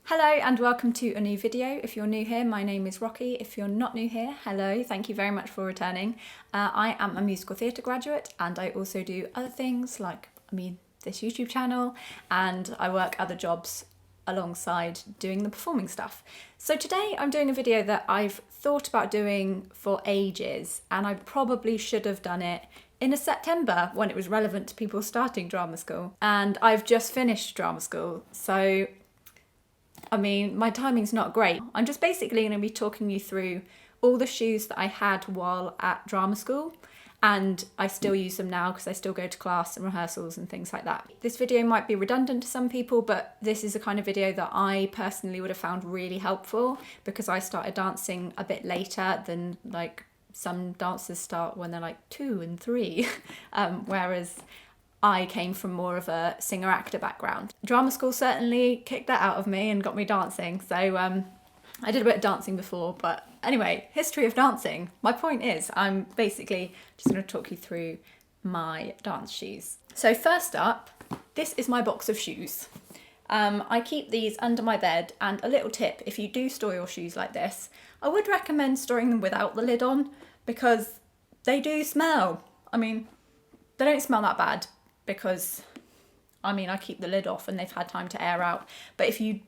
Hello and welcome to a new video. If you're new here, my name is Rocky. If you're not new here, hello, thank you very much for returning. I am a musical theatre graduate and I also do other things like, this YouTube channel, and I work other jobs alongside doing the performing stuff. So today I'm doing a video that I've thought about doing for ages, and I probably should have done it in September when it was relevant to people starting drama school. And I've just finished drama school, so my timing's not great. I'm just basically going to be talking you through all the shoes that I had while at drama school, and I still use them now because I still go to class and rehearsals and things like that. This video might be redundant to some people, but this is the kind of video that I personally would have found really helpful because I started dancing a bit later than like some dancers start when they're like 2 and 3, whereas I came from more of a singer-actor background. Drama school certainly kicked that out of me and got me dancing, so I did a bit of dancing before, but anyway, history of dancing. My point is, I'm basically just going to talk you through my dance shoes. So first up, this is my box of shoes. I keep these under my bed, and a little tip, if you do store your shoes like this, I would recommend storing them without the lid on because they do smell. They don't smell that bad, because I keep the lid off and they've had time to air out. But if you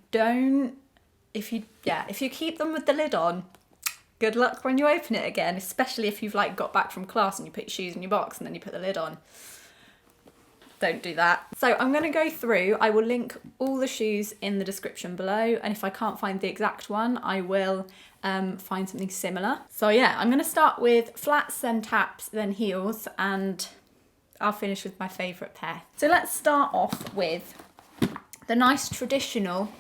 keep them with the lid on, good luck when you open it again, especially if you've like got back from class and you put your shoes in your box and then you put the lid on. Don't do that. So I'm going to go through, I will link all the shoes in the description below, and if I can't find the exact one, I will find something similar. So yeah, I'm going to start with flats, then taps, then heels, and I'll finish with my favourite pair. So let's start off with the nice traditional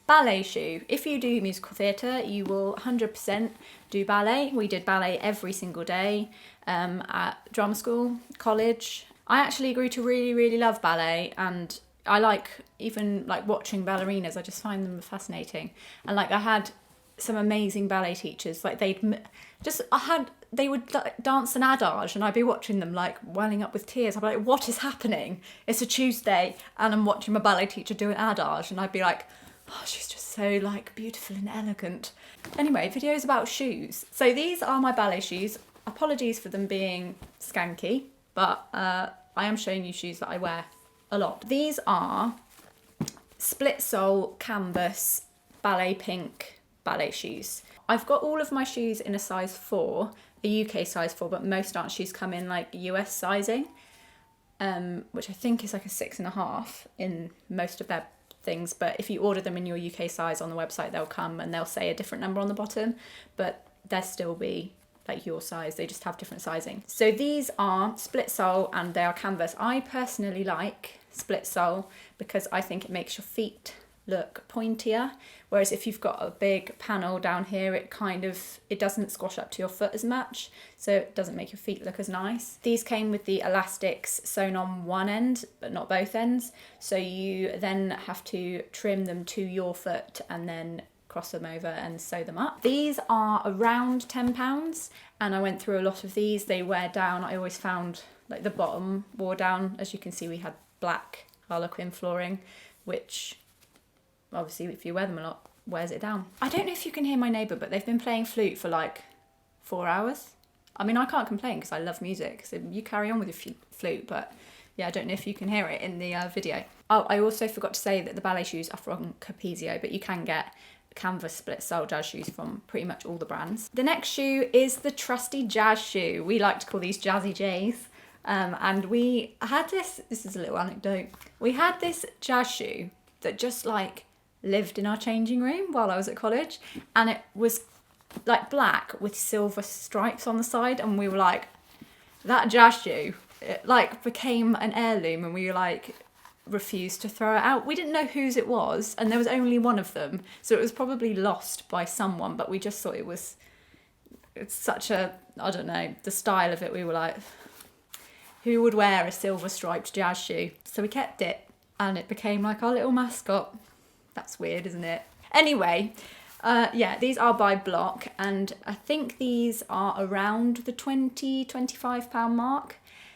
ballet shoe. If you do musical theatre, you will 100% do ballet. We did ballet every single day at drama school, college. I actually grew to really, really love ballet, and I like even like watching ballerinas. I just find them fascinating. And like I had some amazing ballet teachers. Like they would dance an adage and I'd be watching them like welling up with tears. I'd be like, what is happening? It's a Tuesday and I'm watching my ballet teacher do an adage, and I'd be like, oh, she's just so like beautiful and elegant. Anyway, videos about shoes. So these are my ballet shoes. Apologies for them being skanky, but I am showing you shoes that I wear a lot. These are split sole canvas ballet pink ballet shoes. I've got all of my shoes in a size 4, a UK size 4, but most dance shoes come in like US sizing, which I think is like a 6.5 in most of their things. But if you order them in your UK size on the website, they'll come and they'll say a different number on the bottom, but they'll still be like your size. They just have different sizing. So these are split sole and they are canvas. I personally like split sole because I think it makes your feet look pointier, whereas if you've got a big panel down here, it doesn't squash up to your foot as much, so it doesn't make your feet look as nice. These came with the elastics sewn on one end but not both ends, so you then have to trim them to your foot and then cross them over and sew them up. These are around £10 and I went through a lot of these. They wear down. I always found like the bottom wore down. As you can see, we had black harlequin flooring, which obviously if you wear them a lot, wears it down. I don't know if you can hear my neighbour, but they've been playing flute for like 4 hours. I can't complain because I love music, so you carry on with your flute, but yeah, I don't know if you can hear it in the video. Oh, I also forgot to say that the ballet shoes are from Capezio, but you can get canvas split sole jazz shoes from pretty much all the brands. The next shoe is the trusty jazz shoe. We like to call these Jazzy J's. And we had this is a little anecdote. We had this jazz shoe that just like lived in our changing room while I was at college, and it was like black with silver stripes on the side, and we were like, that jazz shoe, it like became an heirloom, and we like refused to throw it out. We didn't know whose it was, and there was only one of them, so it was probably lost by someone, but we just thought it's such a, I don't know, the style of it, we were like, who would wear a silver striped jazz shoe? So we kept it, and it became like our little mascot. That's weird, isn't it? Anyway, yeah, these are by Block, and I think these are around the £20–25 mark.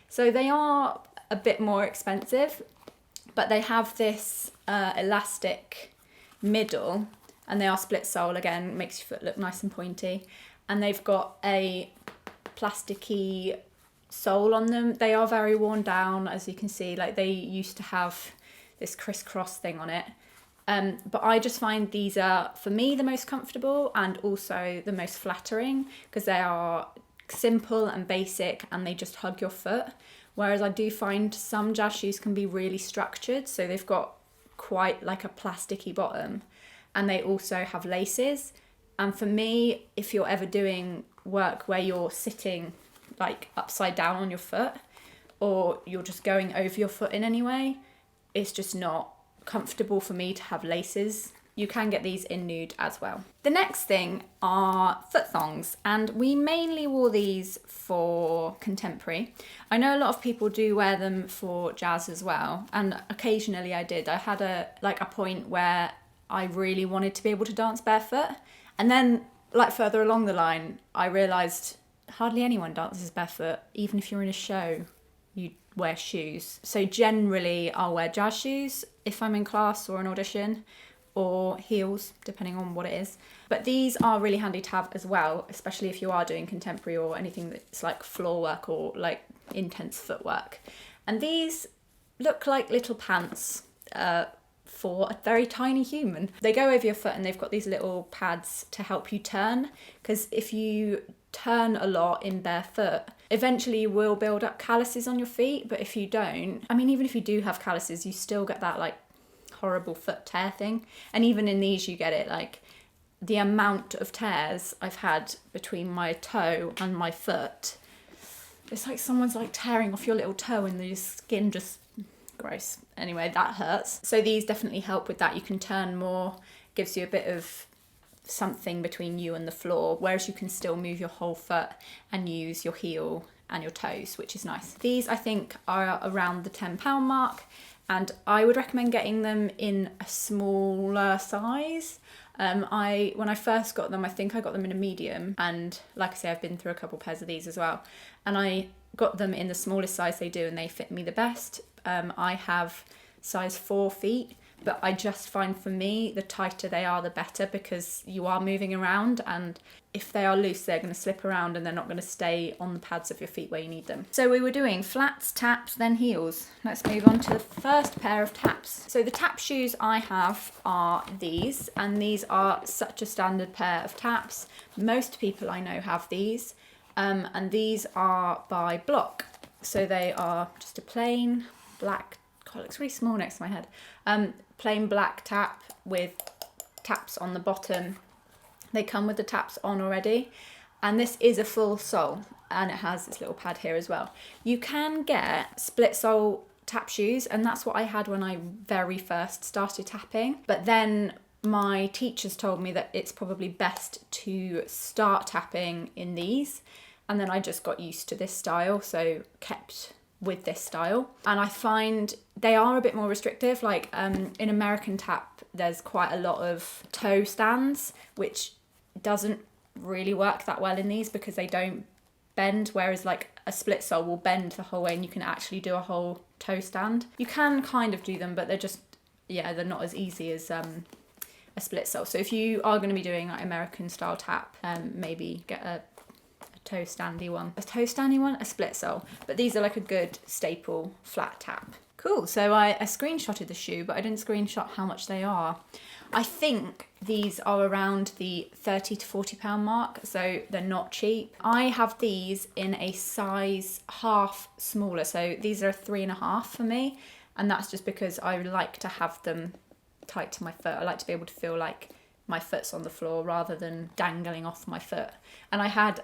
So they are a bit more expensive, but they have this elastic middle, and they are split sole again, makes your foot look nice and pointy. And they've got a plasticky sole on them. They are very worn down, as you can see, like they used to have this crisscross thing on it. But I just find these are, for me, the most comfortable and also the most flattering because they are simple and basic and they just hug your foot. Whereas I do find some jazz shoes can be really structured, so they've got quite like a plasticky bottom, and they also have laces. And for me, if you're ever doing work where you're sitting like upside down on your foot, or you're just going over your foot in any way, it's just not comfortable for me to have laces. You can get these in nude as well. The next thing are foot thongs, and we mainly wore these for contemporary. I know a lot of people do wear them for jazz as well, and occasionally I did. I had a point where I really wanted to be able to dance barefoot, and then like further along the line I realised hardly anyone dances barefoot. Even if you're in a show, you wear shoes. So generally I'll wear jazz shoes if I'm in class or an audition, or heels, depending on what it is. But these are really handy to have as well, especially if you are doing contemporary or anything that's like floor work or like intense footwork. And these look like little pants for a very tiny human. They go over your foot and they've got these little pads to help you turn, because if you turn a lot in barefoot, eventually you will build up calluses on your feet. But if you don't, I mean, even if you do have calluses, you still get that like horrible foot tear thing. And even in these you get it. Like the amount of tears I've had between my toe and my foot, it's like someone's like tearing off your little toe and the skin just, gross. Anyway, that hurts. So these definitely help with that. You can turn more, gives you a bit of something between you and the floor, whereas you can still move your whole foot and use your heel and your toes, which is nice. These I think are around the £10 mark, and I would recommend getting them in a smaller size. When I first got them, I think I got them in a medium, and like I say, I've been through a couple pairs of these as well, and I got them in the smallest size they do, and they fit me the best. I have size 4 feet, but I just find for me the tighter they are the better, because you are moving around, and if they are loose they're going to slip around and they're not going to stay on the pads of your feet where you need them. So we were doing flats, taps, then heels. Let's move on to the first pair of taps. So the tap shoes I have are these, and these are such a standard pair of taps. Most people I know have these, and these are by Block. So they are just a plain black, God, it looks really small next to my head. Plain black tap with taps on the bottom. They come with the taps on already, and this is a full sole, and it has this little pad here as well. You can get split sole tap shoes, and that's what I had when I very first started tapping. But then my teachers told me that it's probably best to start tapping in these, and then I just got used to this style, so kept with this style. And I find they are a bit more restrictive. Like in American tap, there's quite a lot of toe stands, which doesn't really work that well in these because they don't bend, whereas like a split sole will bend the whole way and you can actually do a whole toe stand. You can kind of do them, but they're just, yeah, they're not as easy as a split sole. So if you are going to be doing like American style tap, maybe get a toe standy one. A toe standy one, a split sole. But these are like a good staple flat tap. Cool, so I screenshotted the shoe, but I didn't screenshot how much they are. I think these are around the £30 to £40 mark, so they're not cheap. I have these in a size half smaller, so these are a 3.5 for me, and that's just because I like to have them tight to my foot. I like to be able to feel like my foot's on the floor rather than dangling off my foot. And I had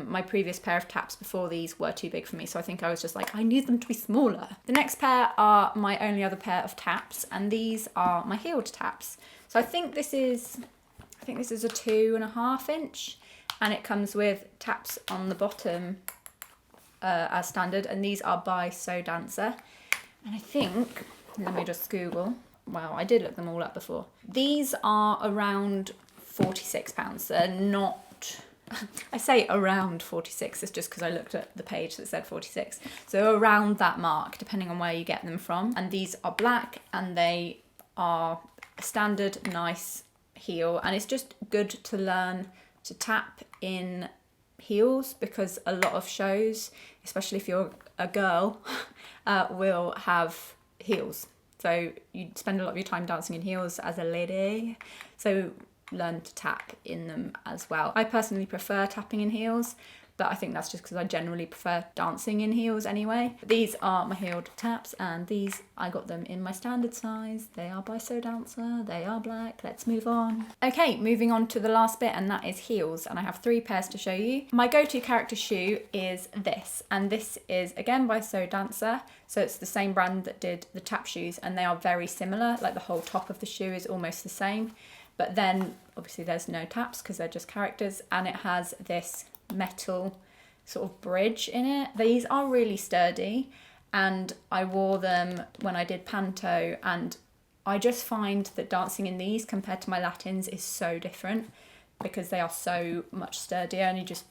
my previous pair of taps before these were too big for me, so I think I was just like, I need them to be smaller. The next pair are my only other pair of taps, and these are my heeled taps. So I think this is a 2.5 inch, and it comes with taps on the bottom as standard, and these are by So Dancer. And I think, let me just Google. Wow, I did look them all up before. These are around £46. They're not, I say around 46, it's just because I looked at the page that said 46. So around that mark, depending on where you get them from. And these are black, and they are a standard nice heel, and it's just good to learn to tap in heels because a lot of shows, especially if you're a girl, will have heels. So you spend a lot of your time dancing in heels as a lady. So learn to tap in them as well. I personally prefer tapping in heels, but I think that's just because I generally prefer dancing in heels anyway. These are my heeled taps, and these, I got them in my standard size. They are by So Dancer, they are black. Let's move on. Okay, moving on to the last bit, and that is heels, and I have 3 pairs to show you. My go-to character shoe is this, and this is again by So Dancer. So it's the same brand that did the tap shoes, and they are very similar. Like the whole top of the shoe is almost the same, but then obviously there's no taps because they're just characters, and it has this metal sort of bridge in it. These are really sturdy, and I wore them when I did panto, and I just find that dancing in these compared to my Latins is so different because they are so much sturdier, and you just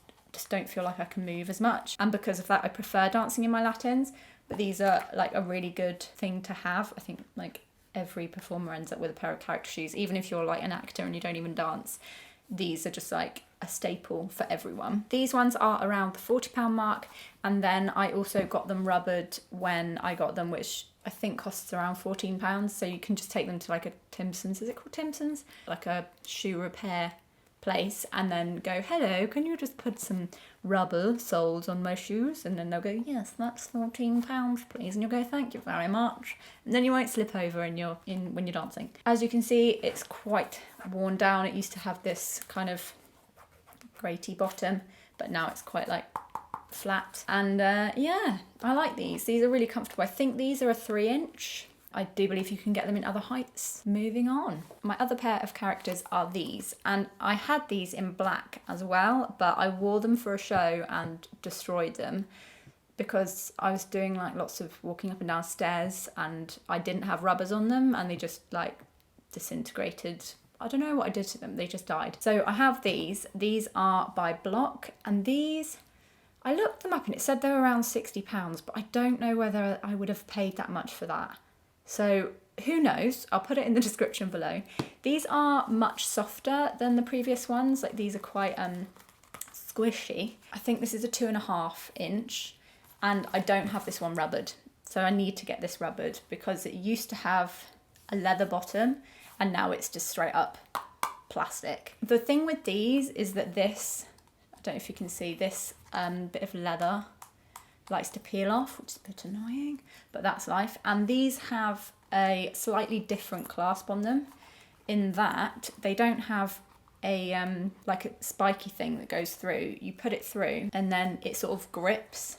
don't feel like I can move as much. And because of that, I prefer dancing in my Latins, but these are like a really good thing to have. I think like every performer ends up with a pair of character shoes, even if you're like an actor and you don't even dance. These are just like a staple for everyone. These ones are around the £40 mark, and then I also got them rubbered when I got them, which I think costs around £14. So you can just take them to like a Timpson's, is it called Timpson's? Like a shoe repair place, and then go, hello, can you just put some rubber soles on my shoes? And then they'll go, yes, that's £14 please, and you'll go, thank you very much, and then you won't slip over when you're dancing. As you can see, it's quite worn down. It used to have this kind of grey-y bottom, but now it's quite like flat, and yeah, I like these are really comfortable. I think these are a 3-inch. I do believe you can get them in other heights. Moving on. My other pair of characters are these, and I had these in black as well, but I wore them for a show and destroyed them because I was doing like lots of walking up and down stairs, and I didn't have rubbers on them, and they just like disintegrated. I don't know what I did to them, they just died. So I have these. These are by Block, and these, I looked them up and it said they were around £60, but I don't know whether I would have paid that much for that. So who knows? I'll put it in the description below. These are much softer than the previous ones. Like these are quite squishy. I think this is a 2.5 inch, and I don't have this one rubbered. So I need to get this rubbered because it used to have a leather bottom, and now it's just straight up plastic. The thing with these is that this, I don't know if you can see, this bit of leather likes to peel off, which is a bit annoying, but that's life. And these have a slightly different clasp on them in that they don't have a like a spiky thing that goes through. You put it through and then it sort of grips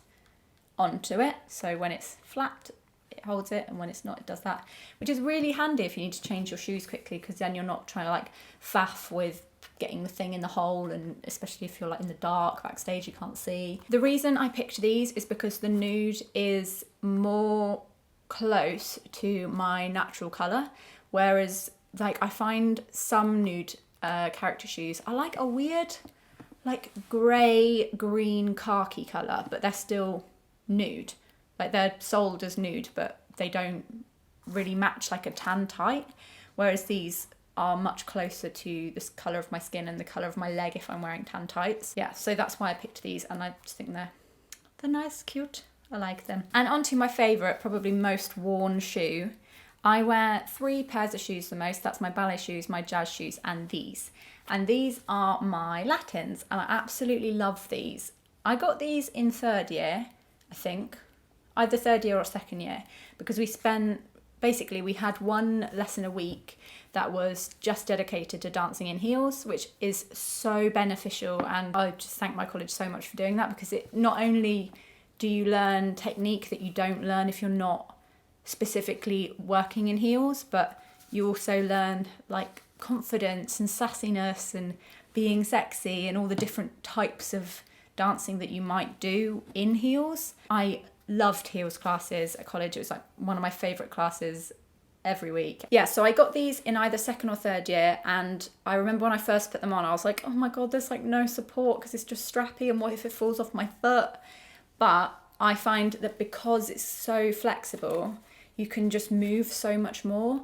onto it. So when it's flat, it holds it, and when it's not, it does that, which is really handy if you need to change your shoes quickly, because then you're not trying to like faff with getting the thing in the hole, and especially if you're like in the dark backstage, you can't see. The reason I picked these is because the nude is more close to my natural colour, whereas like I find some nude character shoes are like a weird like grey, green, khaki colour, but they're still nude. Like they're sold as nude, but they don't really match like a tan tight, whereas these are much closer to this colour of my skin and the colour of my leg if I'm wearing tan tights. Yeah, so that's why I picked these, and I just think they're nice, cute. I like them. And onto my favourite, probably most worn shoe. I wear 3 pairs of shoes the most. That's my ballet shoes, my jazz shoes, and these. And these are my Latins, and I absolutely love these. I got these in 3rd year, I think. Either 3rd year or 2nd year, because we had 1 lesson a week that was just dedicated to dancing in heels, which is so beneficial, and I just thank my college so much for doing that, because it not only do you learn technique that you don't learn if you're not specifically working in heels, but you also learn like confidence and sassiness and being sexy and all the different types of dancing that you might do in heels. I loved heels classes at college. It was like one of my favourite classes every week. Yeah, so I got these in either 2nd or 3rd year, and I remember when I first put them on, I was like, oh my god, there's like no support because it's just strappy, and what if it falls off my foot? But I find that because it's so flexible, you can just move so much more,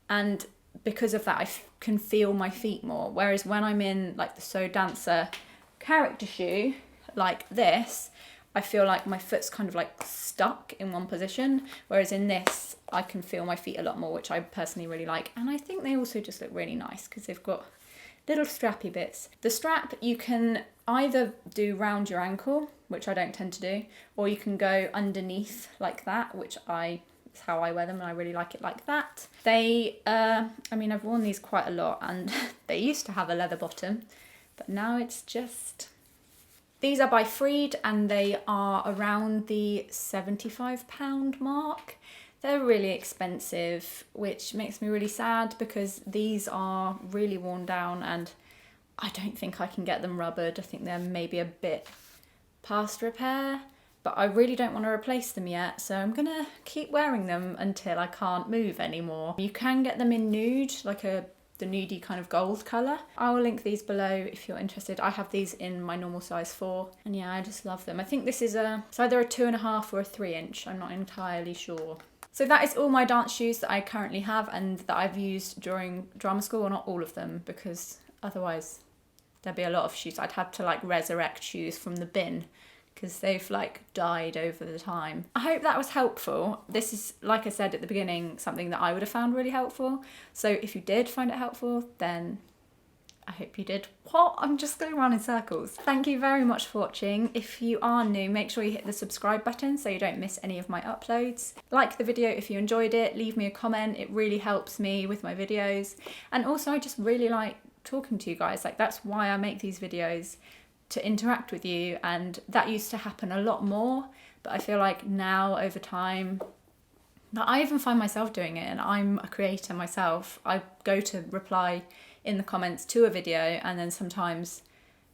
and because of that, I can feel my feet more. Whereas when I'm in like the So Dancer character shoe, like this, I feel like my foot's kind of like stuck in one position. Whereas in this, I can feel my feet a lot more, which I personally really like. And I think they also just look really nice because they've got little strappy bits. The strap you can either do round your ankle, which I don't tend to do, or you can go underneath like that, which it's how I wear them, and I really like it like that. They, I mean, I've worn these quite a lot, and they used to have a leather bottom, but now it's just... These are by Freed, and they are around the £75 mark. They're really expensive, which makes me really sad because these are really worn down and I don't think I can get them rubbered. I think they're maybe a bit past repair, but I really don't want to replace them yet, so I'm gonna keep wearing them until I can't move anymore. You can get them in nude, like the nudie kind of gold colour. I'll link these below if you're interested. I have these in my normal size 4, and yeah, I just love them. I think this is it's either a 2.5 or a 3-inch, I'm not entirely sure. So that is all my dance shoes that I currently have and that I've used during drama school. Well, not all of them, because otherwise there'd be a lot of shoes. I'd have to like resurrect shoes from the bin because they've like died over the time. I hope that was helpful. This is, like I said at the beginning, something that I would have found really helpful. So if you did find it helpful, then I hope you did. What? I'm just going around in circles. Thank you very much for watching. If you are new, make sure you hit the subscribe button so you don't miss any of my uploads. Like the video if you enjoyed it, leave me a comment. It really helps me with my videos. And also I just really like talking to you guys. Like that's why I make these videos, to interact with you, and that used to happen a lot more. But I feel like now over time, that I even find myself doing it, and I'm a creator myself. I go to reply in the comments to a video and then sometimes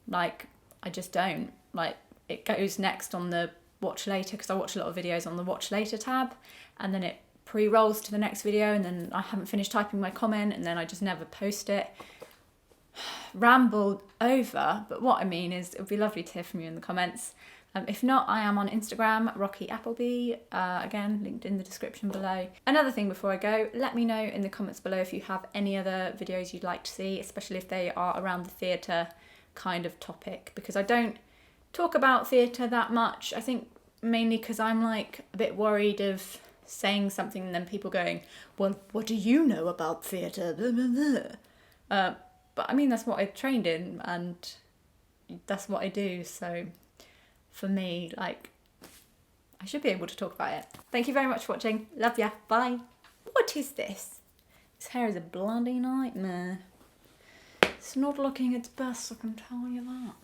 like I just don't, like it goes next on the watch later, because I watch a lot of videos on the watch later tab, and then it pre-rolls to the next video and then I haven't finished typing my comment and then I just never post it. Rambled over, but what I mean is it would be lovely to hear from you in the comments. If not, I am on Instagram, RockyApplebee, again, linked in the description below. Another thing before I go, let me know in the comments below if you have any other videos you'd like to see, especially if they are around the theatre kind of topic, because I don't talk about theatre that much. I think mainly because I'm like a bit worried of saying something and then people going, well, what do you know about theatre? But I mean, that's what I trained in and that's what I do, so... For me, like, I should be able to talk about it. Thank you very much for watching. Love ya. Bye. What is this? This hair is a bloody nightmare. It's not looking its best, I can tell you that.